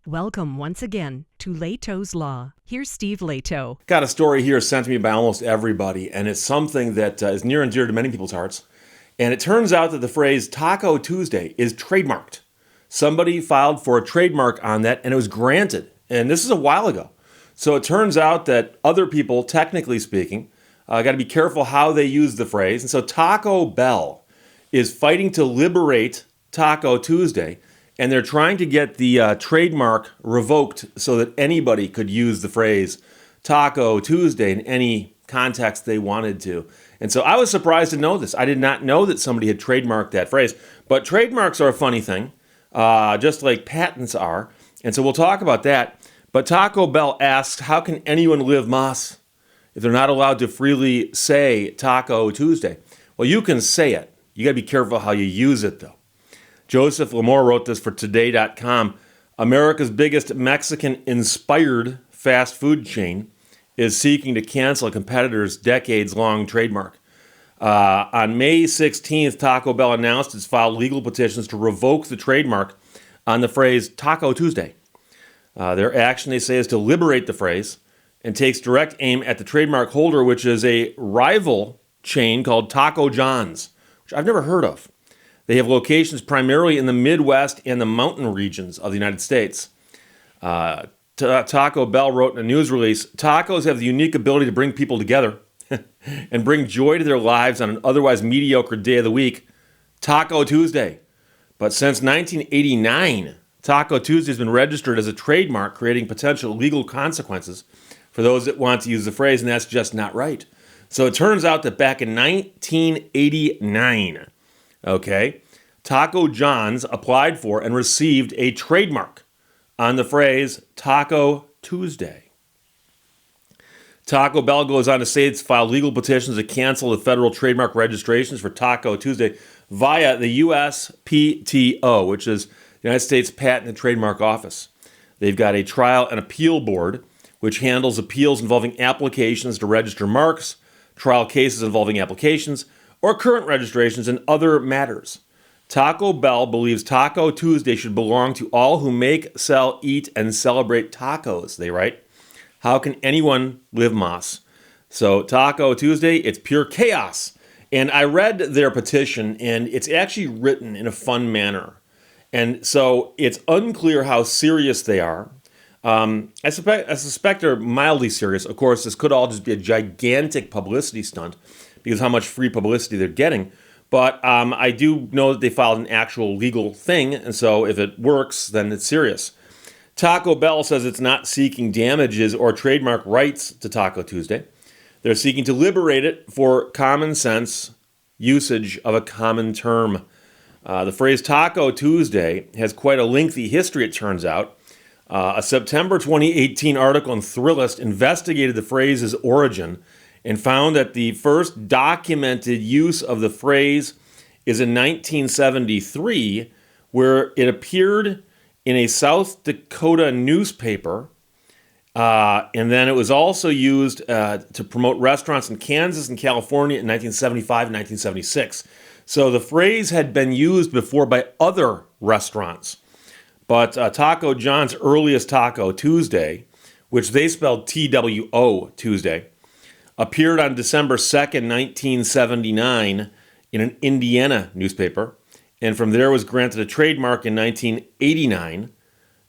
Welcome once again to Lehto's Law. Here's Steve Lehto. Got a story here sent to me by almost everybody, and it's something that is near and dear to many people's hearts. And it turns out that the phrase Taco Tuesday is trademarked. Somebody filed for a trademark on that, and it was granted. And this is a while ago. So it turns out that other people, technically speaking, got to be careful how they use the phrase. And so Taco Bell is fighting to liberate Taco Tuesday, and they're trying to get the trademark revoked so that anybody could use the phrase Taco Tuesday in any context they wanted to. And so I was surprised to know this. I did not know that somebody had trademarked that phrase. But trademarks are a funny thing, just like patents are. And so we'll talk about that. But Taco Bell asks, how can anyone live Mas if they're not allowed to freely say Taco Tuesday? Well, you can say it. You got to be careful how you use it, though. Joseph Lamore wrote this for Today.com. America's biggest Mexican-inspired fast food chain is seeking to cancel a competitor's decades-long trademark. On May 16th, Taco Bell announced it's filed legal petitions to revoke the trademark on the phrase Taco Tuesday. Their action, they say, is to liberate the phrase and takes direct aim at the trademark holder, which is a rival chain called Taco John's, which I've never heard of. They have locations primarily in the Midwest and the mountain regions of the United States. Taco Bell wrote in a news release, tacos have the unique ability to bring people together and bring joy to their lives on an otherwise mediocre day of the week, Taco Tuesday. But since 1989, Taco Tuesday has been registered as a trademark, creating potential legal consequences for those that want to use the phrase, and that's just not right. So it turns out that back in 1989, Taco John's applied for and received a trademark on the phrase Taco Tuesday. Taco Bell goes on to say it's filed legal petitions to cancel the federal trademark registrations for Taco Tuesday via the USPTO, which is the United States Patent and Trademark Office. They've got a trial and appeal board, which handles appeals involving applications to register marks, trial cases involving applications, or current registrations and other matters. Taco Bell believes Taco Tuesday should belong to all who make, sell, eat, and celebrate tacos, they write. How can anyone live Mas? So Taco Tuesday, it's pure chaos. And I read their petition, and it's actually written in a fun manner. And so it's unclear how serious they are. I suspect they're mildly serious. Of course, this could all just be a gigantic publicity stunt because of how much free publicity they're getting. But I do know that they filed an actual legal thing, and so if it works, then it's serious. Taco Bell says it's not seeking damages or trademark rights to Taco Tuesday. They're seeking to liberate it for common sense usage of a common term. The phrase Taco Tuesday has quite a lengthy history, it turns out. A September 2018 article in Thrillist investigated the phrase's origin and found that the first documented use of the phrase is in 1973, where it appeared in a South Dakota newspaper, and then it was also used to promote restaurants in Kansas and California in 1975 and 1976. So the phrase had been used before by other restaurants. But Taco John's earliest Taco Tuesday, which they spelled T-W-O Tuesday, appeared on December 2nd, 1979 in an Indiana newspaper, and from there was granted a trademark in 1989,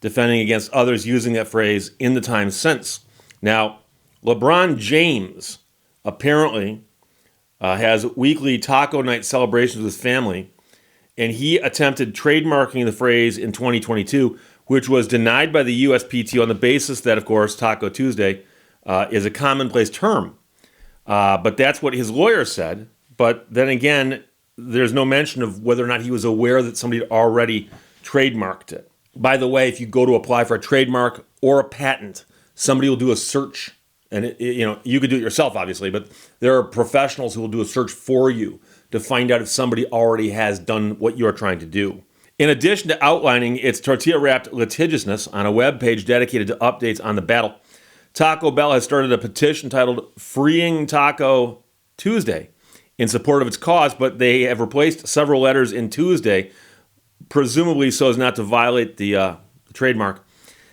defending against others using that phrase in the time since. Now, LeBron James apparently has weekly taco night celebrations with family, and he attempted trademarking the phrase in 2022, which was denied by the USPTO on the basis that, of course, Taco Tuesday is a commonplace term. But that's what his lawyer said. But then again, there's no mention of whether or not he was aware that somebody had already trademarked it. By the way, if you go to apply for a trademark or a patent, somebody will do a search. And you could do it yourself, obviously, but there are professionals who will do a search for you to find out if somebody already has done what you're trying to do. In addition to outlining its tortilla-wrapped litigiousness on a webpage dedicated to updates on the battle, Taco Bell has started a petition titled Freeing Taco Tuesday in support of its cause, but they have replaced several letters in Tuesday, presumably so as not to violate the trademark.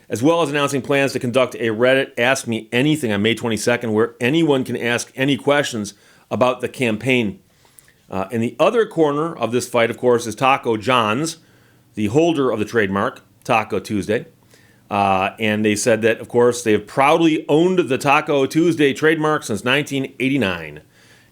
as well as announcing plans to conduct a Reddit Ask Me Anything on May 22nd, where anyone can ask any questions about the campaign. In the other corner of this fight, of course, is Taco John's, the holder of the trademark, Taco Tuesday. And they said that, of course, they have proudly owned the Taco Tuesday trademark since 1989.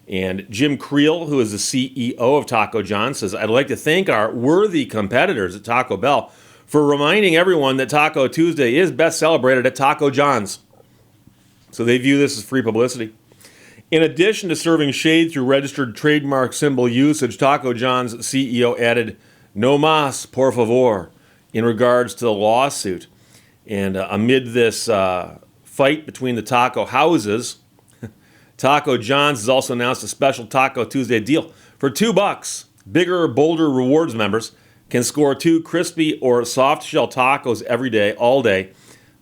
And Jim Creel, who is the CEO of Taco John, says, "I'd like to thank our worthy competitors at Taco Bell for reminding everyone that Taco Tuesday is best celebrated at Taco John's." So they view this as free publicity. In addition to serving shade through registered trademark symbol usage, Taco John's CEO added, "No más, por favor," in regards to the lawsuit. And amid this fight between the taco houses, Taco John's has also announced a special Taco Tuesday deal. For $2, Bigger, Bolder Rewards members can score 2 crispy or soft shell tacos every day, all day,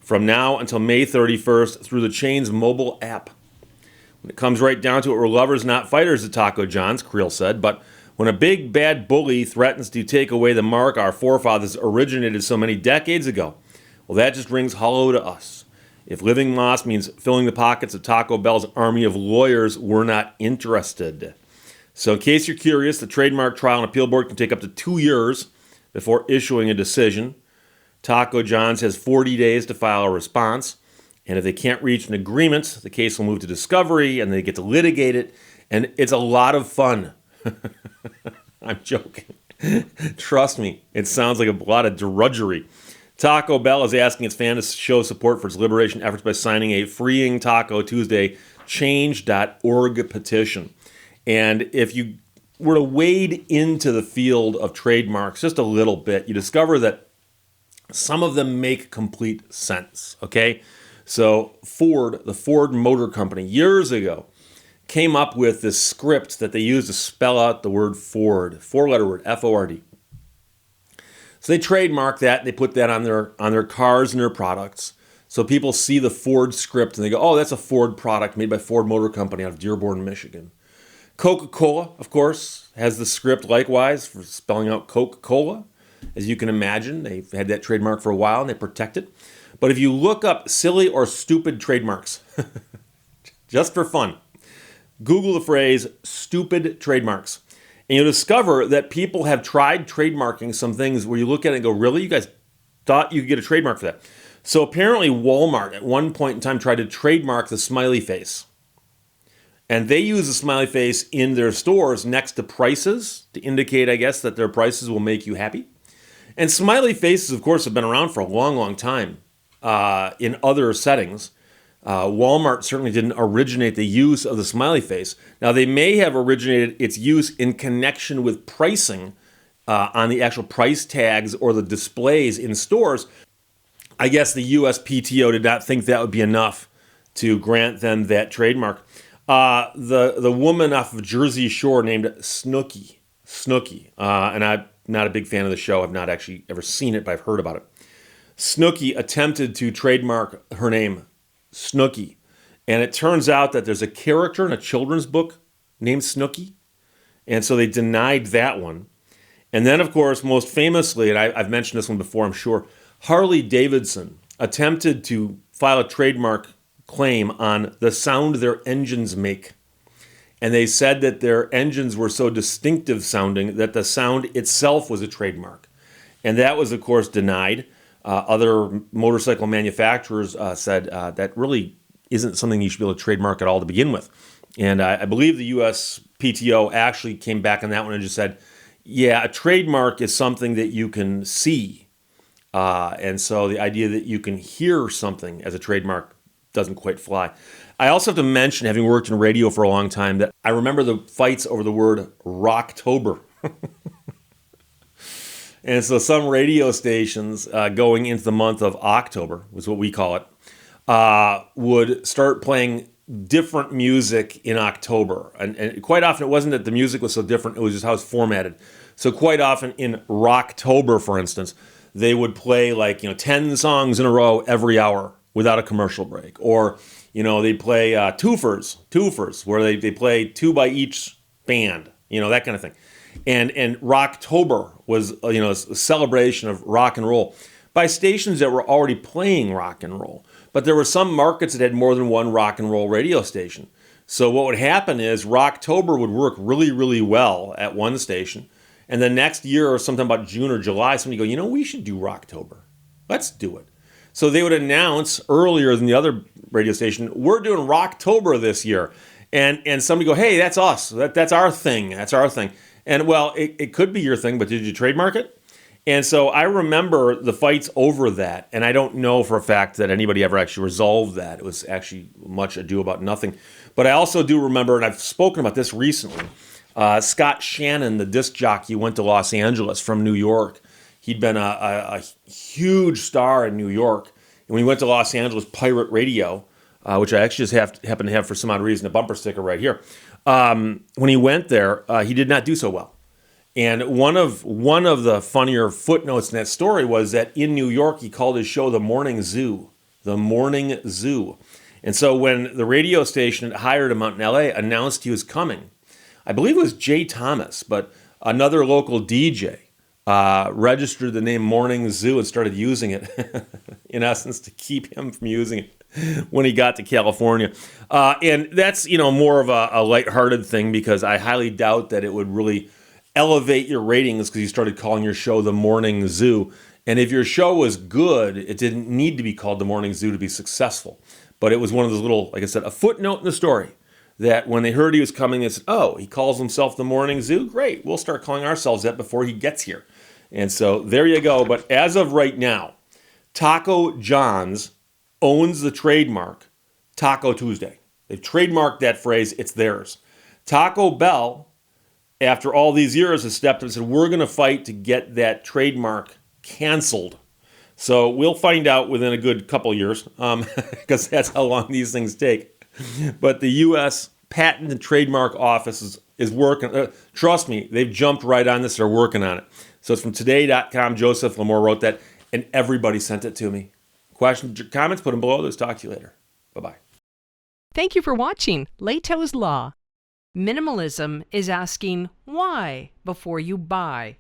from now until May 31st through the chain's mobile app. When it comes right down to it, we're lovers, not fighters at Taco John's, Creel said, but when a big bad bully threatens to take away the mark our forefathers originated so many decades ago, well, that just rings hollow to us. If living loss means filling the pockets of Taco Bell's army of lawyers, we're not interested. So in case you're curious, the Trademark Trial and Appeal Board can take up to 2 years before issuing a decision. Taco John's has 40 days to file a response. And if they can't reach an agreement, the case will move to discovery and they get to litigate it. And it's a lot of fun. I'm joking. Trust me, it sounds like a lot of drudgery. Taco Bell is asking its fans to show support for its liberation efforts by signing a Freeing Taco Tuesday Change.org petition. And if you were to wade into the field of trademarks just a little bit, you discover that some of them make complete sense, okay? So Ford, the Ford Motor Company, years ago, came up with this script that they used to spell out the word Ford, 4-letter word, F-O-R-D. So they trademark that, and they put that on their cars and their products. So people see the Ford script and they go, oh, that's a Ford product made by Ford Motor Company out of Dearborn, Michigan. Coca-Cola, of course, has the script likewise for spelling out Coca-Cola. As you can imagine, they've had that trademark for a while and they protect it. But if you look up silly or stupid trademarks, just for fun, Google the phrase stupid trademarks. And you'll discover that people have tried trademarking some things where you look at it and go, really? You guys thought you could get a trademark for that? So apparently Walmart at one point in time tried to trademark the smiley face. And they use the smiley face in their stores next to prices to indicate, I guess, that their prices will make you happy. And smiley faces, of course, have been around for a long, long time in other settings. Walmart certainly didn't originate the use of the smiley face. Now, they may have originated its use in connection with pricing on the actual price tags or the displays in stores. I guess the USPTO did not think that would be enough to grant them that trademark. The woman off of Jersey Shore named Snooki, and I'm not a big fan of the show. I've not actually ever seen it, but I've heard about it. Snooki attempted to trademark her name, Snooki. And it turns out that there's a character in a children's book named Snooki. And so they denied that one. And then, of course, most famously, and I've mentioned this one before, I'm sure, Harley Davidson attempted to file a trademark claim on the sound their engines make. And they said that their engines were so distinctive sounding that the sound itself was a trademark. And that was, of course, denied. Other motorcycle manufacturers said that really isn't something you should be able to trademark at all to begin with. And I believe the USPTO actually came back on that one and just said, yeah, a trademark is something that you can see. And so the idea that you can hear something as a trademark doesn't quite fly. I also have to mention, having worked in radio for a long time, that I remember the fights over the word Rocktober. And so some radio stations going into the month of October, was what we call it, would start playing different music in October. And quite often it wasn't that the music was so different, it was just how it's formatted. So quite often in Rocktober, for instance, they would play 10 songs in a row every hour without a commercial break. Or, they'd play twofers, where they play 2 by each band, that kind of thing. And Rocktober was, a celebration of rock and roll. by stations that were already playing rock and roll. But there were some markets that had more than one rock and roll radio station. So what would happen is Rocktober would work really, really well at one station. And the next year, or sometime about June or July, somebody would go, we should do Rocktober. Let's do it. So they would announce earlier than the other radio station, we're doing Rocktober this year. And somebody go, hey, that's us. That's our thing. That's our thing. And well, it could be your thing, but did you trademark it? And so I remember the fights over that, and I don't know for a fact that anybody ever actually resolved that. It was actually much ado about nothing. But I also do remember, and I've spoken about this recently, Scott Shannon, the disc jockey, went to Los Angeles from New York. He'd been a huge star in New York. And when he went to Los Angeles, Pirate Radio, which I actually just happen to have for some odd reason, a bumper sticker right here. When he went there, he did not do so well. And one of the funnier footnotes in that story was that in New York, he called his show The Morning Zoo. The Morning Zoo. And so when the radio station that hired him out in L.A. announced he was coming, I believe it was Jay Thomas, but another local DJ registered the name Morning Zoo and started using it, in essence, to keep him from using it when he got to California. And that's, more of a lighthearted thing, because I highly doubt that it would really elevate your ratings because you started calling your show The Morning Zoo. And if your show was good, it didn't need to be called The Morning Zoo to be successful. But it was one of those little, like I said, a footnote in the story that when they heard he was coming, they said, oh, he calls himself The Morning Zoo? Great, we'll start calling ourselves that before he gets here. And so there you go. But as of right now, Taco John's owns the trademark Taco Tuesday. They've trademarked that phrase. It's theirs. Taco Bell, after all these years, has stepped up and said, we're going to fight to get that trademark canceled. So we'll find out within a good couple years, because that's how long these things take. But the U.S. Patent and Trademark Office is working. Trust me, they've jumped right on this. They're working on it. So it's from today.com. Joseph Lamore wrote that, and everybody sent it to me. Questions, comments, put them below. Let's talk to you later. Bye-bye. Thank you for watching Lehto's Law. Minimalism is asking why before you buy.